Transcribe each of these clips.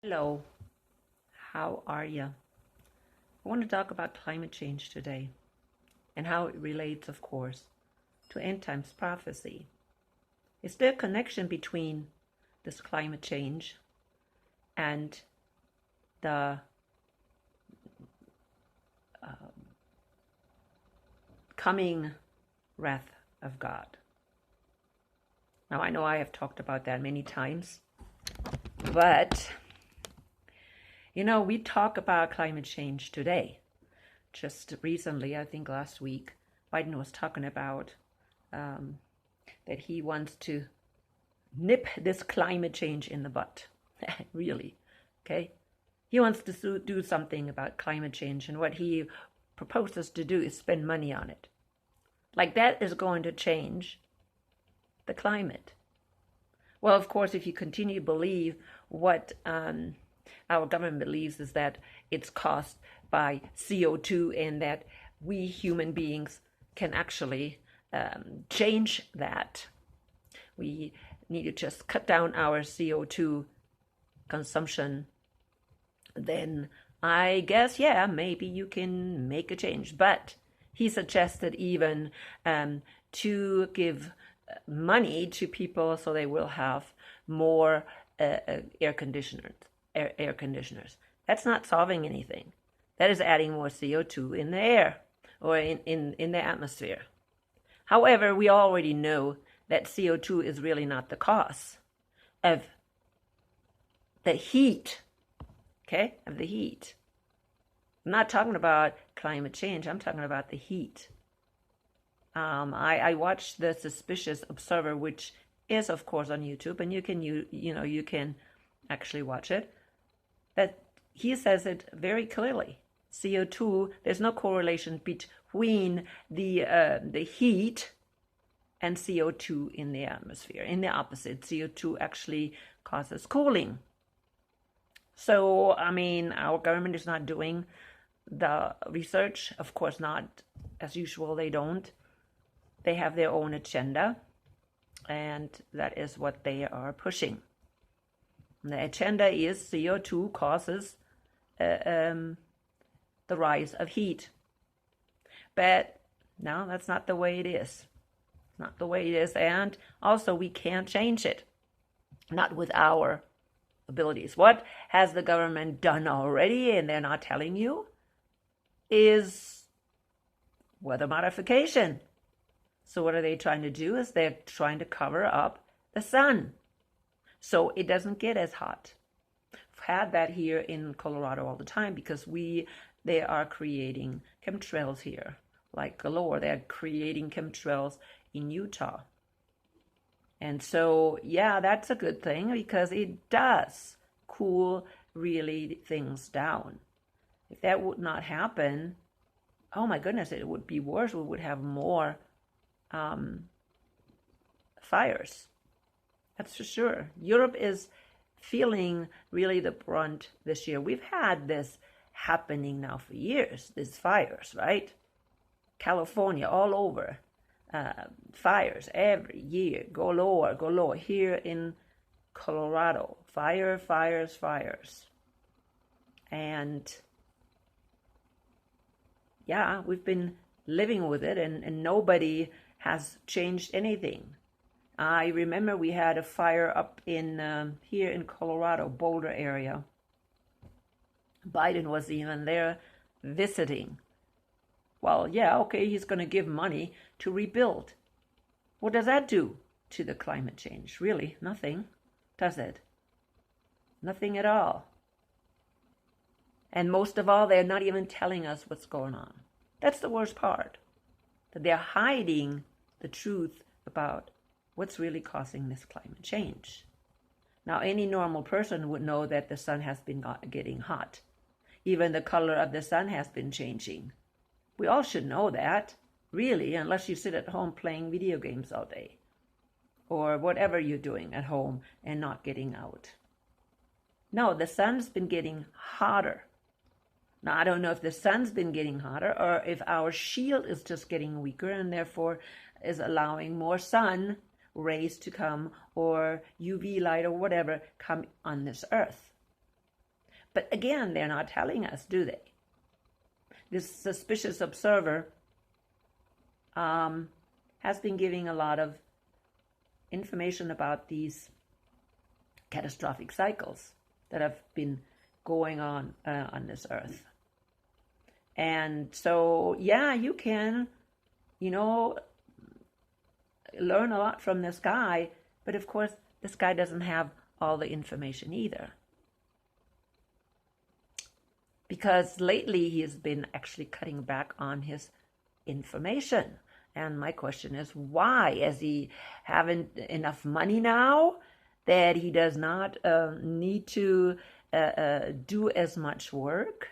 Hello, how are you? I want to talk about climate change today and how it relates, of course, to end times prophecy. Is there a connection between this climate change and the coming wrath of God? Now, I know I have talked about that many times, but we talk about climate change today. Just recently, I think last week, Biden was talking about that he wants to nip this climate change in the butt. Really, okay? He wants to do something about climate change, and what he proposes to do is spend money on it. Like that is going to change the climate. Well, of course, if you continue to believe what our government believes is that it's caused by CO2 and that we human beings can actually change that. We need to just cut down our CO2 consumption. Then I guess, yeah, maybe you can make a change. But he suggested even to give money to people so they will have more air conditioners. That's not solving anything. That is adding more CO2 in the air or in the atmosphere. However, we already know that CO2 is really not the cause of the heat, okay, of the heat. I'm not talking about climate change. I'm talking about the heat. I watched The Suspicious Observer, which is, of course, on YouTube, and you can actually watch it. That he says it very clearly. CO2. There's no correlation between the heat and CO2 in the atmosphere. In the opposite, CO2 actually causes cooling. So, I mean, our government is not doing the research. Of course not. As usual, they don't. They have their own agenda, and that is what they are pushing. The agenda is CO2 causes the rise of heat. But no, that's not the way it is. Not the way it is. And also, we can't change it. Not with our abilities. What has the government done already, and they're not telling you, is weather modification. So what are they trying to do? Is they're trying to cover up the sun so it doesn't get as hot. I've had that here in Colorado all the time because they are creating chemtrails here, like galore. They're creating chemtrails in Utah. And so, yeah, that's a good thing because it does cool really things down. If that would not happen, oh my goodness, it would be worse. We would have more fires. That's for sure. Europe is feeling really the brunt this year. We've had this happening now for years, these fires, right? California, all over. Fires every year. Go lower. Here in Colorado, fires. And yeah, we've been living with it, and nobody has changed anything. I remember we had a fire up in here in Colorado, Boulder area. Biden was even there visiting. Well, yeah, okay, he's going to give money to rebuild. What does that do to the climate change? Really, nothing, does it? Nothing at all. And most of all, they're not even telling us what's going on. That's the worst part, that they're hiding the truth about what's really causing this climate change. Now, any normal person would know that the sun has been getting hot. Even the color of the sun has been changing. We all should know that, really, unless you sit at home playing video games all day or whatever you're doing at home and not getting out. No, the sun's been getting hotter. Now, I don't know if the sun's been getting hotter or if our shield is just getting weaker and therefore is allowing more sun rays to come or UV light or whatever come on this earth. But again, they're not telling us, do they? This suspicious observer has been giving a lot of information about these catastrophic cycles that have been going on this earth. And so, yeah, you can, learn a lot from this guy, but of course, this guy doesn't have all the information either. Because lately he has been actually cutting back on his information. And my question is, why? Is he having enough money now that he does not need to do as much work?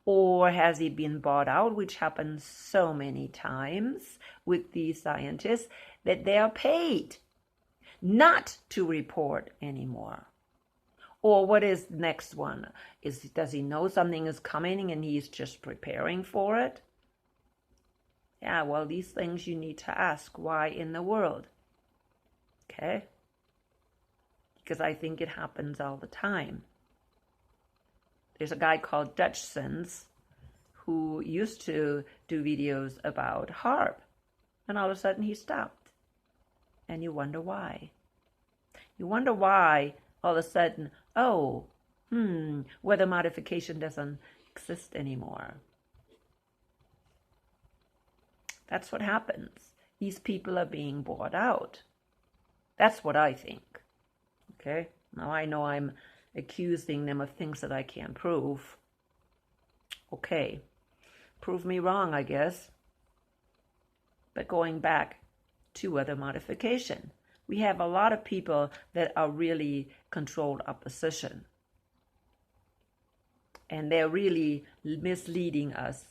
Or has he been bought out, which happens so many times with these scientists, that they are paid not to report anymore? Or what is the next one? Does he know something is coming and he's just preparing for it? Yeah, well, these things you need to ask. Why in the world? Okay? Because I think it happens all the time. There's a guy called Dutchsons who used to do videos about HAARP. And all of a sudden he stopped. And you wonder why. You wonder why all of a sudden, weather modification doesn't exist anymore. That's what happens. These people are being bought out. That's what I think. Okay? Now I know I'm accusing them of things that I can't prove. Okay. Prove me wrong, I guess. But going back to weather modification, we have a lot of people that are really controlled opposition. And they're really misleading us.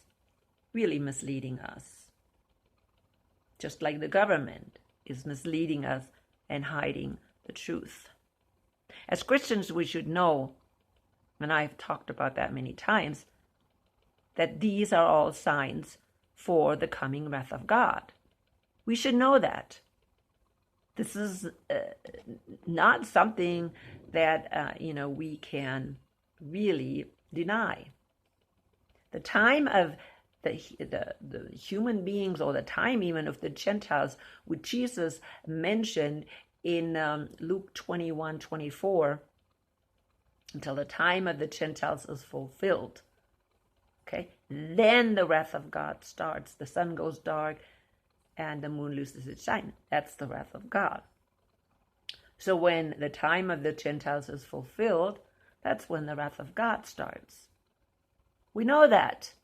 Just like the government is misleading us and hiding the truth. As Christians, we should know, and I've talked about that many times, that these are all signs for the coming wrath of God. We should know that. This is not something that, we can really deny. The time of the human beings, or the time even of the Gentiles, which Jesus mentioned in Luke 21:24, until the time of the Gentiles is fulfilled. Okay, then the wrath of God starts. The sun goes dark and the moon loses its shine. That's the wrath of God. So when the time of the Gentiles is fulfilled, that's when the wrath of God starts. We know that.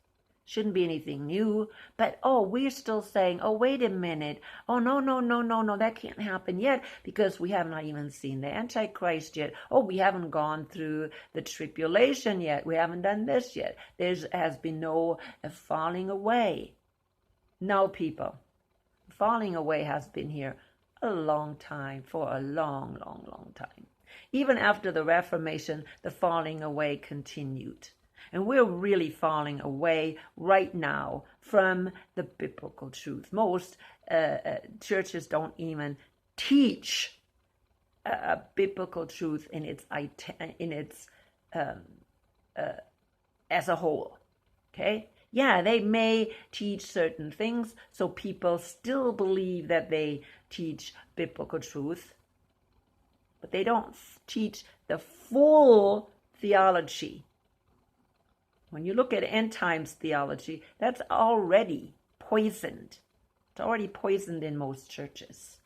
Shouldn't be anything new. But, we're still saying, wait a minute. No, that can't happen yet because we have not even seen the Antichrist yet. We haven't gone through the tribulation yet. We haven't done this yet. There has been no falling away. No, people. Falling away has been here a long time, for a long, long, long time. Even after the Reformation, the falling away continued. And we're really falling away right now from the biblical truth. Most churches don't even teach a biblical truth in its as a whole. Okay? Yeah, they may teach certain things, so people still believe that they teach biblical truth, but they don't teach the full theology. When you look at end times theology, that's already poisoned. It's already poisoned in most churches.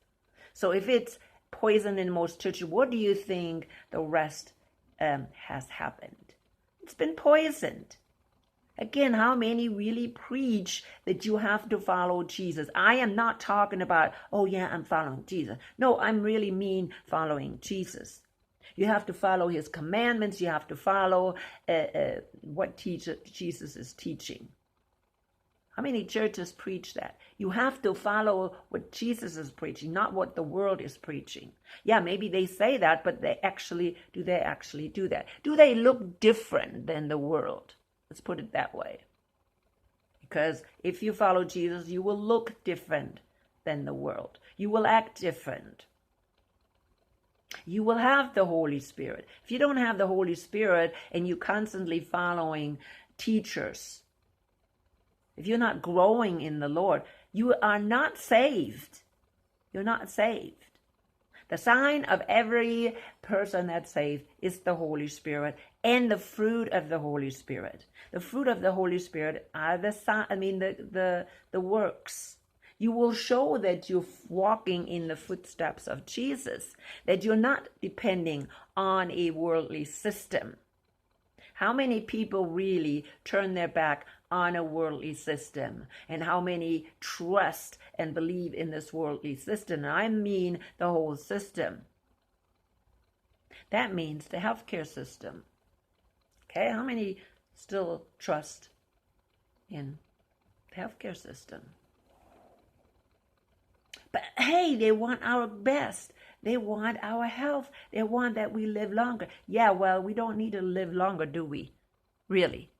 So if it's poisoned in most churches, what do you think the rest has happened? It's been poisoned. Again, how many really preach that you have to follow Jesus? I am not talking about, I'm following Jesus. No, I'm really mean following Jesus. You have to follow his commandments. You have to follow what Jesus is teaching. How many churches preach that? You have to follow what Jesus is preaching, not what the world is preaching. Yeah, maybe they say that, but do they actually do that? Do they look different than the world? Let's put it that way. Because if you follow Jesus, you will look different than the world. You will act different. You will have the Holy Spirit. If you don't have the Holy Spirit and you're constantly following teachers, if you're not growing in the Lord, you are not saved. You're not saved. The sign of every person that's saved is the Holy Spirit and the fruit of the Holy Spirit. The fruit of the Holy Spirit are the works. You will show that you're walking in the footsteps of Jesus, that you're not depending on a worldly system. How many people really turn their back on a worldly system? And how many trust and believe in this worldly system? And I mean the whole system. That means the healthcare system. Okay, how many still trust in the healthcare system? But hey, they want our best. They want our health. They want that we live longer. Yeah, well, we don't need to live longer, do we? Really?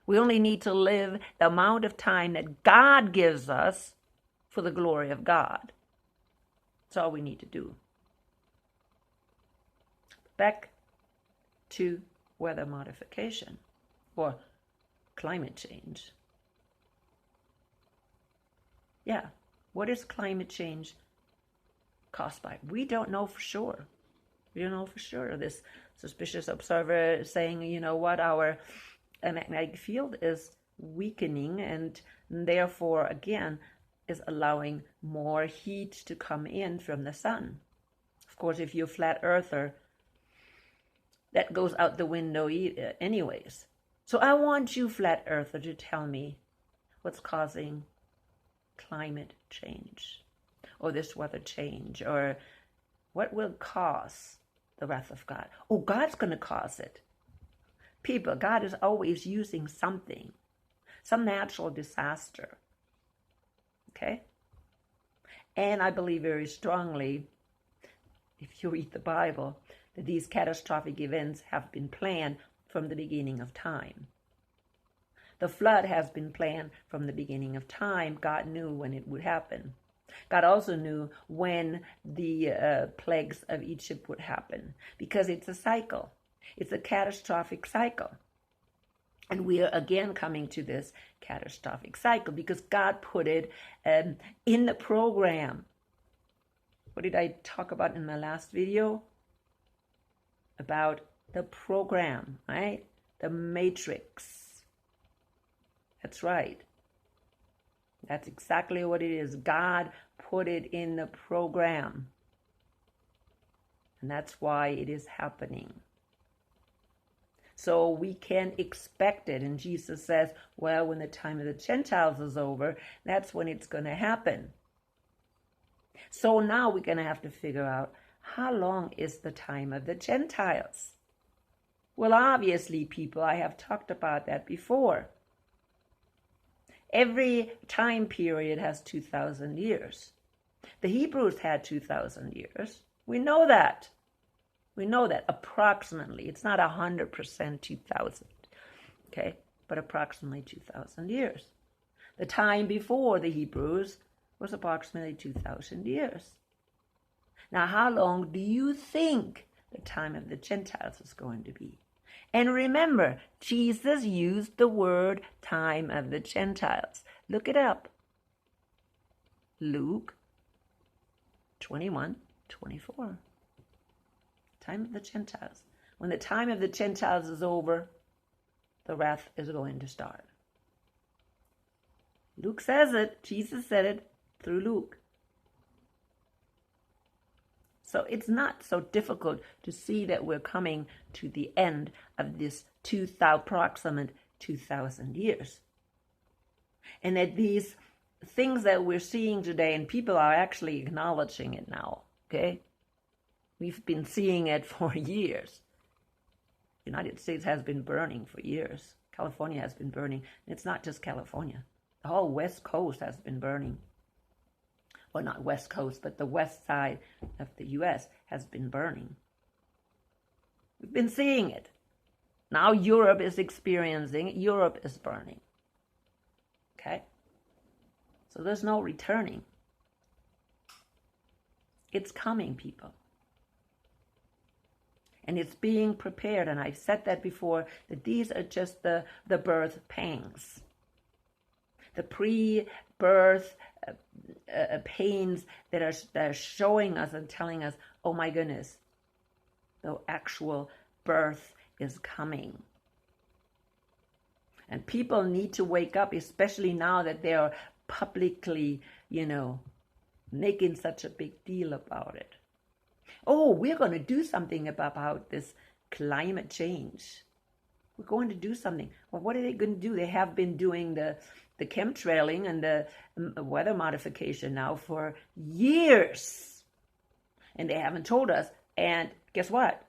We only need to live the amount of time that God gives us for the glory of God. That's all we need to do. Back to weather modification or climate change. Yeah, what is climate change caused by? We don't know for sure. We don't know for sure. This suspicious observer is saying, you know what, our magnetic field is weakening and therefore, again, is allowing more heat to come in from the sun. Of course, if you're a flat earther, that goes out the window anyways. So I want you, flat earther, to tell me what's causing climate change or this weather change, or what will cause the wrath of God. Oh, God's going to cause it. People, God is always using something, some natural disaster. Okay? And I believe very strongly, if you read the Bible, that these catastrophic events have been planned from the beginning of time. The flood has been planned from the beginning of time. God knew when it would happen. God also knew when the plagues of Egypt would happen, because it's a cycle. It's a catastrophic cycle. And we are again coming to this catastrophic cycle because God put it in the program. What did I talk about in my last video? About the program, right? The matrix. That's right. That's exactly what it is. God put it in the program. And that's why it is happening. So we can expect it. And Jesus says, well, when the time of the Gentiles is over, that's when it's going to happen. So now we're going to have to figure out, how long is the time of the Gentiles? Well, obviously, people, I have talked about that before. Every time period has 2,000 years. The Hebrews had 2,000 years. We know that. We know that approximately. It's not 100% 2,000, okay? But approximately 2,000 years. The time before the Hebrews was approximately 2,000 years. Now, how long do you think the time of the Gentiles is going to be? And remember, Jesus used the word time of the Gentiles. Look it up. Luke 21:24. Time of the Gentiles. When the time of the Gentiles is over, the wrath is going to start. Luke says it. Jesus said it through Luke. So it's not so difficult to see that we're coming to the end of this approximate 2,000 years. And that these things that we're seeing today, and people are actually acknowledging it now, okay? We've been seeing it for years. The United States has been burning for years. California has been burning. And it's not just California. The whole West Coast has been burning. Well, not West Coast, but the west side of the U.S. has been burning. We've been seeing it. Now Europe is experiencing it. Europe is burning. Okay? So there's no returning. It's coming, people. And it's being prepared. And I've said that before, that these are just the birth pangs. The pre-birth pains that are showing us and telling us, oh my goodness, the actual birth is coming. And people need to wake up, especially now that they are publicly, making such a big deal about it. Oh, we're going to do something about this climate change. We're going to do something. Well, what are they going to do? They have been doing the chemtrailing and the weather modification now for years. And they haven't told us. And guess what?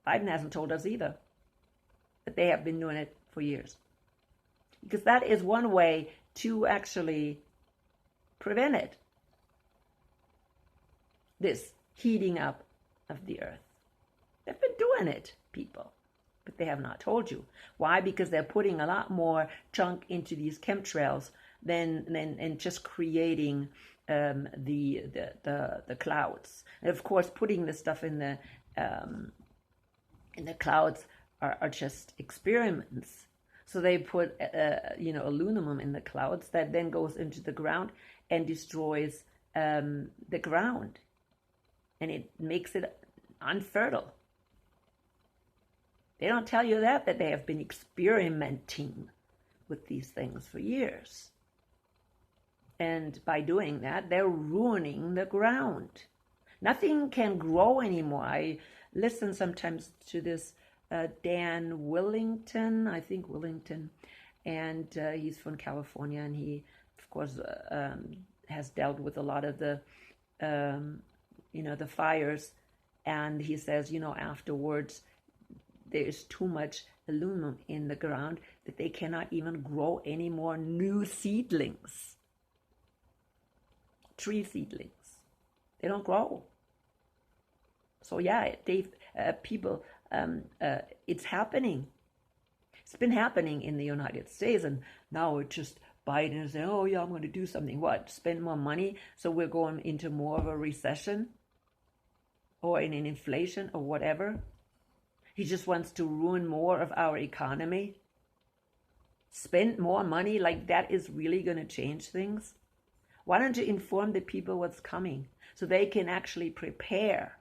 Biden hasn't told us either. But they have been doing it for years. Because that is one way to actually prevent it. This heating up of the earth. They've been doing it, people. But they have not told you. Why? Because they're putting a lot more junk into these chemtrails than just creating the clouds. And of course, putting the stuff in the clouds are just experiments. So they put aluminum in the clouds that then goes into the ground and destroys the ground, and it makes it unfertile. They don't tell you that they have been experimenting with these things for years. And by doing that, they're ruining the ground. Nothing can grow anymore. I listen sometimes to this Dan Willington, I think Willington, and he's from California, and he, of course, has dealt with a lot of the, the fires, and he says, afterwards, there's too much aluminum in the ground that they cannot even grow any more new seedlings, tree seedlings. They don't grow. So yeah, people, it's happening. It's been happening in the United States, and now it's just Biden is saying, oh yeah, I'm going to do something. What? Spend more money, so we're going into more of a recession or in an inflation or whatever. He just wants to ruin more of our economy. Spend more money, like that is really going to change things. Why don't you inform the people what's coming so they can actually prepare?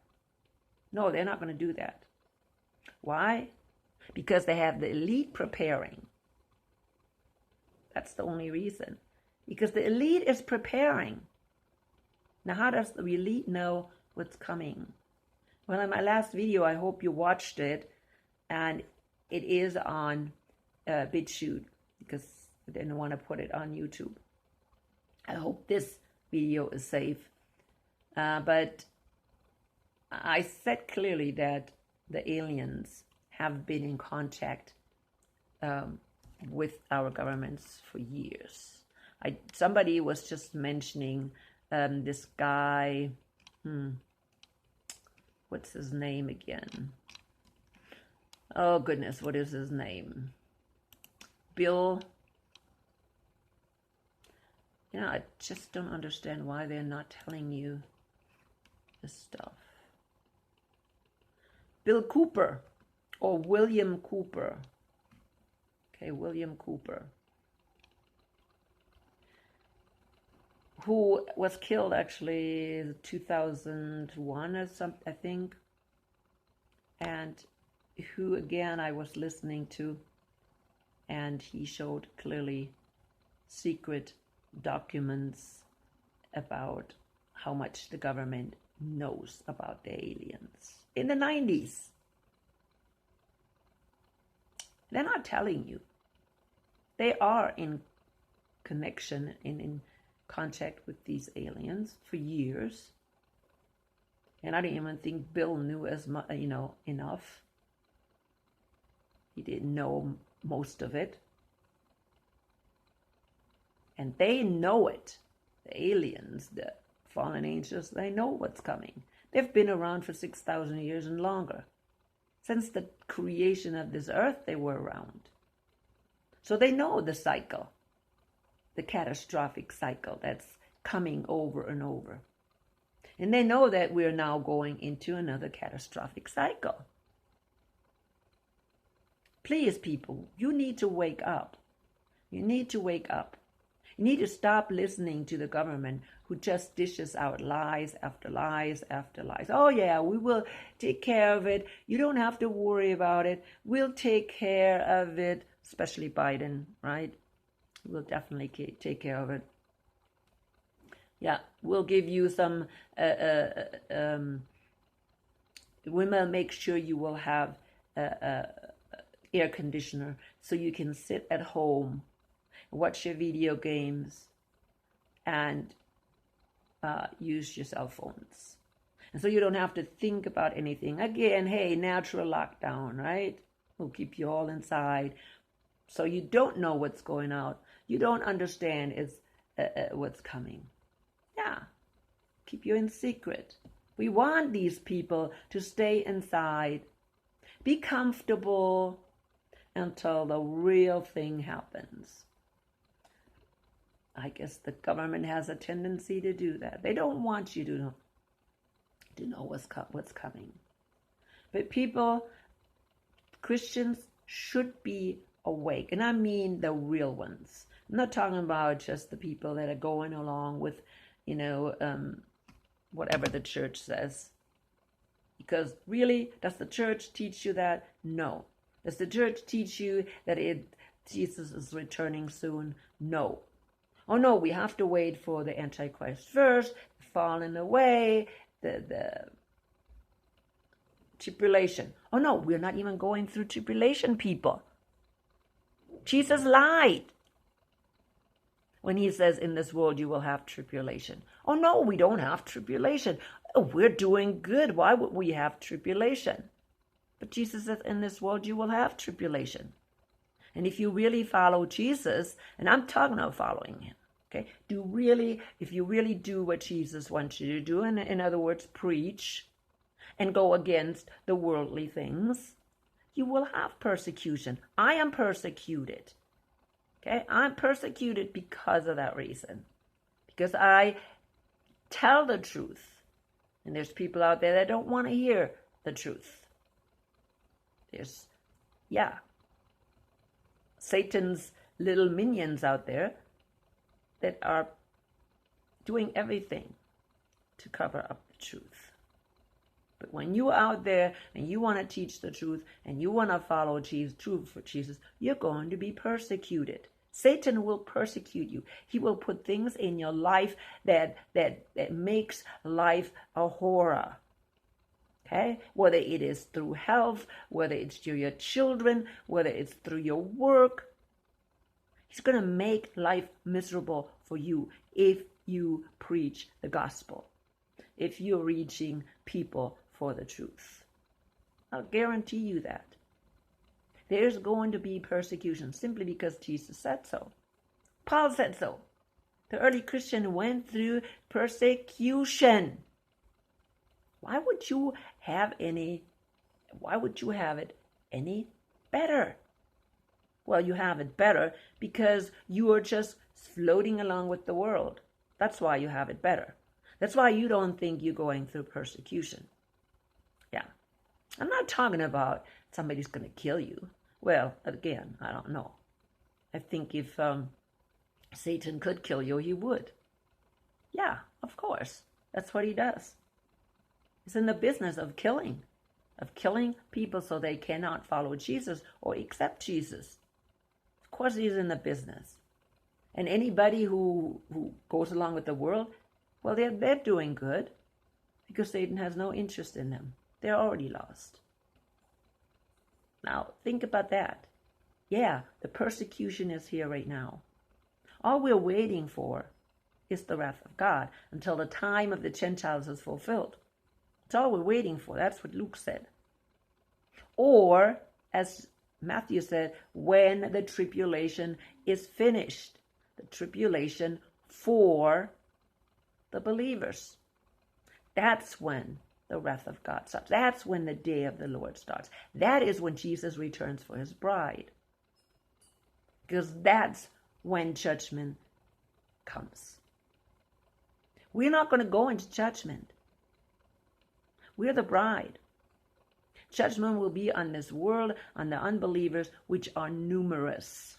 No, they're not going to do that. Why? Because they have the elite preparing. That's the only reason. Because the elite is preparing. Now, how does the elite know what's coming? Well, in my last video, I hope you watched it, and it is on BitChute, because I didn't want to put it on YouTube. I hope this video is safe. But I said clearly that the aliens have been in contact with our governments for years. Somebody was just mentioning this guy, what's his name again? Oh goodness, what is his name? Bill. I just don't understand why they're not telling you this stuff. Bill Cooper, or William Cooper. Okay, William Cooper, who was killed actually 2001 or something, I think, and who again I was listening to, and he showed clearly secret documents about how much the government knows about the aliens in the 90s. They're not telling you. They are in connection, in contact with these aliens for years. And I don't even think Bill knew as much, enough. He didn't know most of it. And they know it. The aliens, the fallen angels, they know what's coming. They've been around for 6,000 years and longer. Since the creation of this earth, they were around. So they know the cycle, the catastrophic cycle that's coming over and over. And they know that we're now going into another catastrophic cycle. Please, people, you need to wake up. You need to wake up. You need to stop listening to the government who just dishes out lies after lies after lies. Oh yeah, we will take care of it. You don't have to worry about it. We'll take care of it. Especially Biden, right? We'll definitely take care of it. Yeah, we'll give you some, we will make sure you will have air conditioner so you can sit at home, watch your video games, and use your cell phones. And so you don't have to think about anything. Again, hey, natural lockdown, right? We'll keep you all inside. So you don't know what's going on. You don't understand what's coming. Yeah, keep you in secret. We want these people to stay inside, be comfortable until the real thing happens. I guess the government has a tendency to do that. They don't want you to know what's coming. But people, Christians should be awake. And I mean the real ones. I'm not talking about just the people that are going along with, whatever the church says. Because really, does the church teach you that? No. Does the church teach you that Jesus is returning soon? No. Oh no, we have to wait for the Antichrist first, falling away, the tribulation. Oh no, we're not even going through tribulation, people. Jesus lied when he says, in this world you will have tribulation. Oh no, we don't have tribulation. Oh, we're doing good. Why would we have tribulation? But Jesus says, in this world you will have tribulation. And if you really follow Jesus, and I'm talking about following him, okay? If you really do what Jesus wants you to do, and in other words, preach and go against the worldly things, you will have persecution. I am persecuted. Okay? I'm persecuted because of that reason. Because I tell the truth. And there's people out there that don't want to hear the truth. There's, Satan's little minions out there that are doing everything to cover up the truth. But when you're out there and you want to teach the truth and you want to follow truth for Jesus, you're going to be persecuted. Satan will persecute you. He will put things in your life that makes life a horror. Okay? Whether it is through health, whether it's through your children, whether it's through your work, he's going to make life miserable for you if you preach the gospel, if you're reaching people for the truth. I'll guarantee you that. There's going to be persecution simply because Jesus said so. Paul said so. The early Christian went through persecution. Why would you have it any better? Well, you have it better because you are just floating along with the world. That's why you have it better. That's why you don't think you're going through persecution. Yeah. I'm not talking about somebody's going to kill you. Well, again, I don't know. I think if Satan could kill you, he would. Yeah, of course. That's what he does. He's in the business of killing people so they cannot follow Jesus or accept Jesus. Of course he's in the business. And anybody who goes along with the world, well, they're doing good because Satan has no interest in them. They're already lost. Now, think about that. Yeah, the persecution is here right now. All we're waiting for is the wrath of God until the time of the Gentiles is fulfilled. That's all we're waiting for. That's what Luke said. Or, as Matthew said, when the tribulation is finished. The tribulation for the believers. That's when the wrath of God starts. That's when the day of the Lord starts. That is when Jesus returns for his bride. Because that's when judgment comes. We're not going to go into judgment. We're the bride. Judgment will be on this world, on the unbelievers, which are numerous.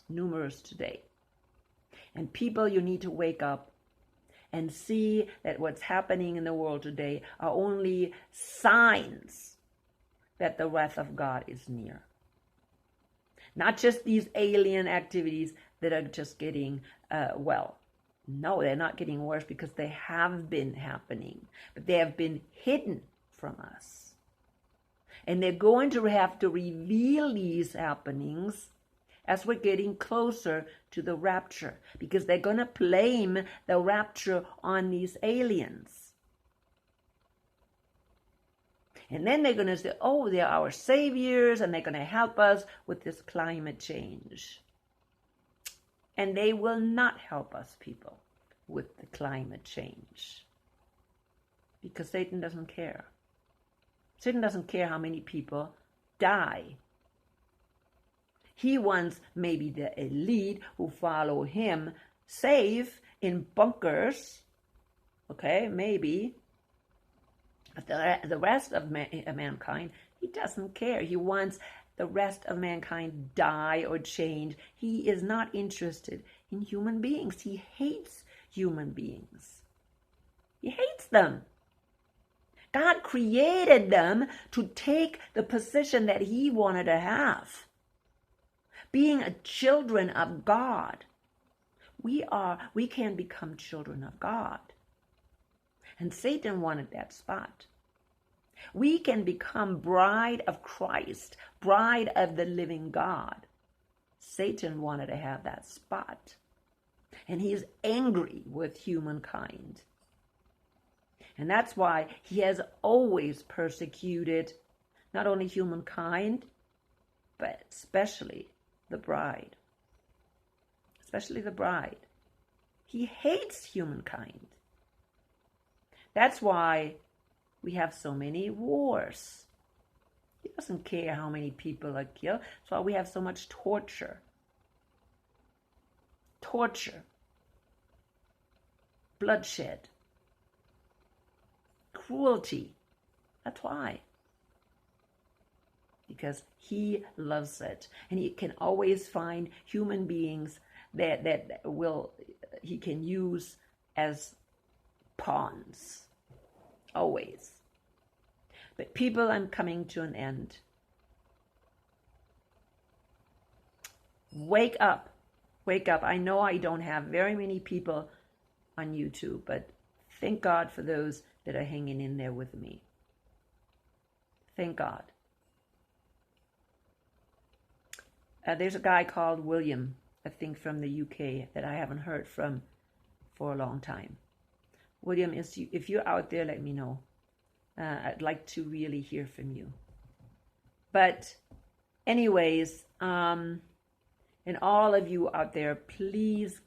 Numerous today. And people, you need to wake up and see that what's happening in the world today are only signs that the wrath of God is near. Not just these alien activities that are just getting well. No, they're not getting worse because they have been happening, but they have been hidden from us. And they're going to have to reveal these happenings as we're getting closer to the rapture, because they're going to blame the rapture on these aliens. And then they're going to say, oh, they're our saviors, and they're going to help us with this climate change. And they will not help us, people, with the climate change. Because Satan doesn't care. Satan doesn't care how many people die. He wants maybe the elite who follow him safe in bunkers. Okay, maybe. But the rest of mankind, he doesn't care. He wants the rest of mankind die or change. He is not interested in human beings. He hates human beings. He hates them. God created them to take the position that he wanted to have. Being a children of God. We can become children of God. And Satan wanted that spot. We can become bride of Christ, bride of the living God. Satan wanted to have that spot. And he is angry with humankind. And that's why he has always persecuted not only humankind, but especially the bride. Especially the bride. He hates humankind. That's why we have so many wars. He doesn't care how many people are killed. That's why we have so much torture. Torture. Bloodshed. Cruelty. That's why. Because he loves it. And he can always find human beings that he can use as pawns. Always. But people, I'm coming to an end. Wake up. Wake up. I know I don't have very many people on YouTube, but thank God for those that are hanging in there with me. Thank God. There's a guy called William, I think from the UK, that I haven't heard from for a long time. William, if you're out there, let me know. I'd like to really hear from you. But anyways, and all of you out there, please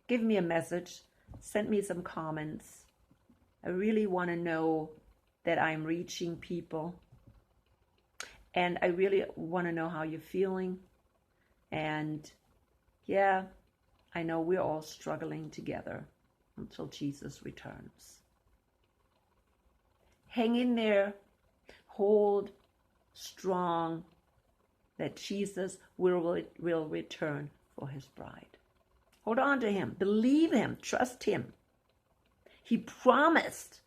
give me a message. Send me some comments. I really want to know that I'm reaching people. And I really want to know how you're feeling. And yeah, I know we're all struggling together until Jesus returns. Hang in there. Hold strong that Jesus will return for his bride. Hold on to him. Believe him. Trust him. He promised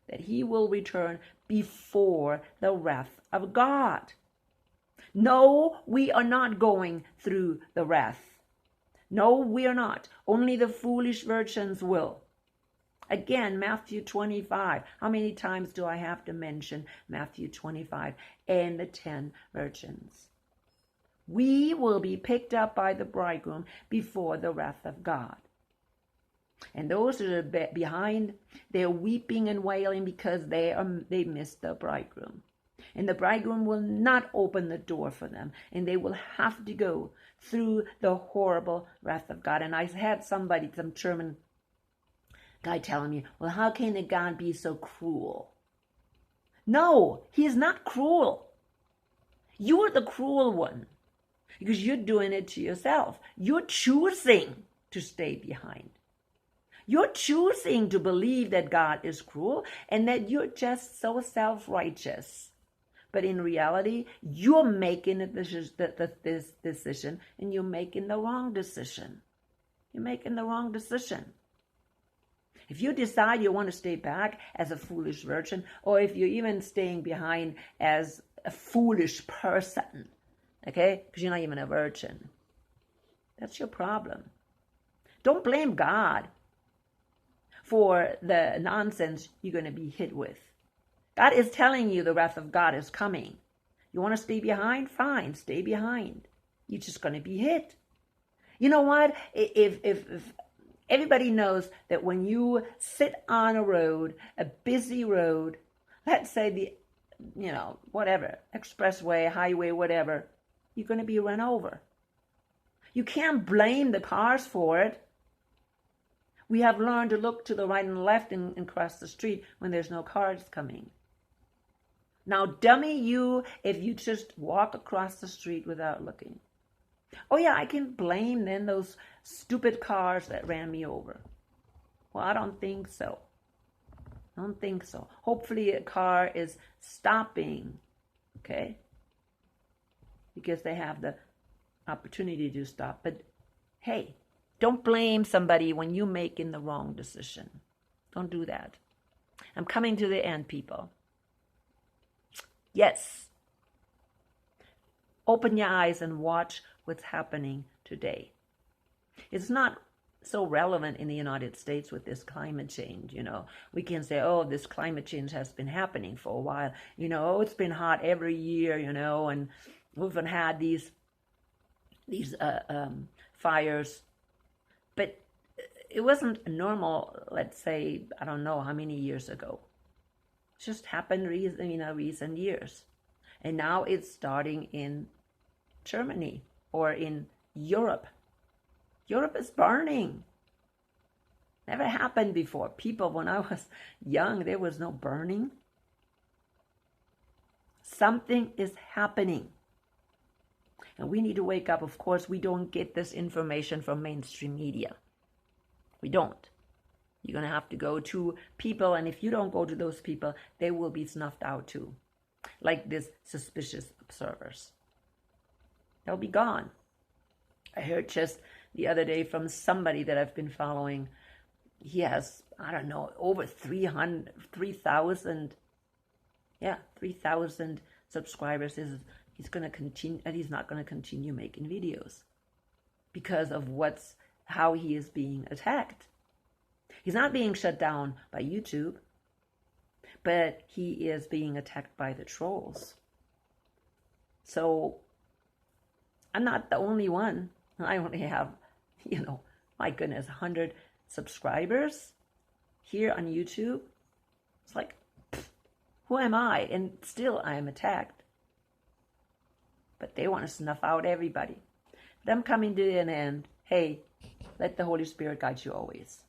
that he will return before the wrath of God. No, we are not going through the wrath. No, we are not. Only the foolish virgins will. Again, Matthew 25. How many times do I have to mention Matthew 25 and the 10 virgins? We will be picked up by the bridegroom before the wrath of God. And those that are behind, they're weeping and wailing because they missed the bridegroom. And the bridegroom will not open the door for them. And they will have to go through the horrible wrath of God. And I had some German guy telling me, well, how can a God be so cruel? No, he is not cruel. You are the cruel one. Because you're doing it to yourself. You're choosing to stay behind. You're choosing to believe that God is cruel and that you're just so self-righteous. But in reality, you're making this decision, and you're making the wrong decision. You're making the wrong decision. If you decide you want to stay back as a foolish virgin, or if you're even staying behind as a foolish person, okay, because you're not even a virgin, that's your problem. Don't blame God for the nonsense you're going to be hit with. God is telling you the wrath of God is coming. You want to stay behind? Fine, stay behind. You're just going to be hit. You know what? If everybody knows that when you sit on a road, a busy road, let's say whatever, expressway, highway, whatever, you're going to be run over. You can't blame the cars for it. We have learned to look to the right and left and cross the street when there's no cars coming. Now, dummy you if you just walk across the street without looking. Oh yeah, I can blame then those stupid cars that ran me over. Well, I don't think so. I don't think so. Hopefully a car is stopping, okay? Because they have the opportunity to stop. But hey, don't blame somebody when you're making the wrong decision. Don't do that. I'm coming to the end, people. Yes. Open your eyes and watch what's happening today. It's not so relevant in the United States with this climate change, We can say, oh, this climate change has been happening for a while. Oh, it's been hot every year, and we've had these fires. But it wasn't normal, let's say, I don't know how many years ago. It just happened recent years. And now it's starting in Germany or in Europe. Europe is burning. Never happened before. People, when I was young, there was no burning. Something is happening. And we need to wake up. Of course, we don't get this information from mainstream media. We don't. You're going to have to go to people, and if you don't go to those people, they will be snuffed out too. Like these suspicious observers. They'll be gone. I heard just the other day from somebody that I've been following. He has, I don't know, over 3,000 subscribers. He's going to continue, and he's not going to continue making videos because of how he is being attacked. He's not being shut down by YouTube, but he is being attacked by the trolls. So I'm not the only one. I only have, my goodness, 100 subscribers here on YouTube. It's like, who am I? And still I am attacked. But they want to snuff out everybody. Them coming to an end. Hey, let the Holy Spirit guide you always.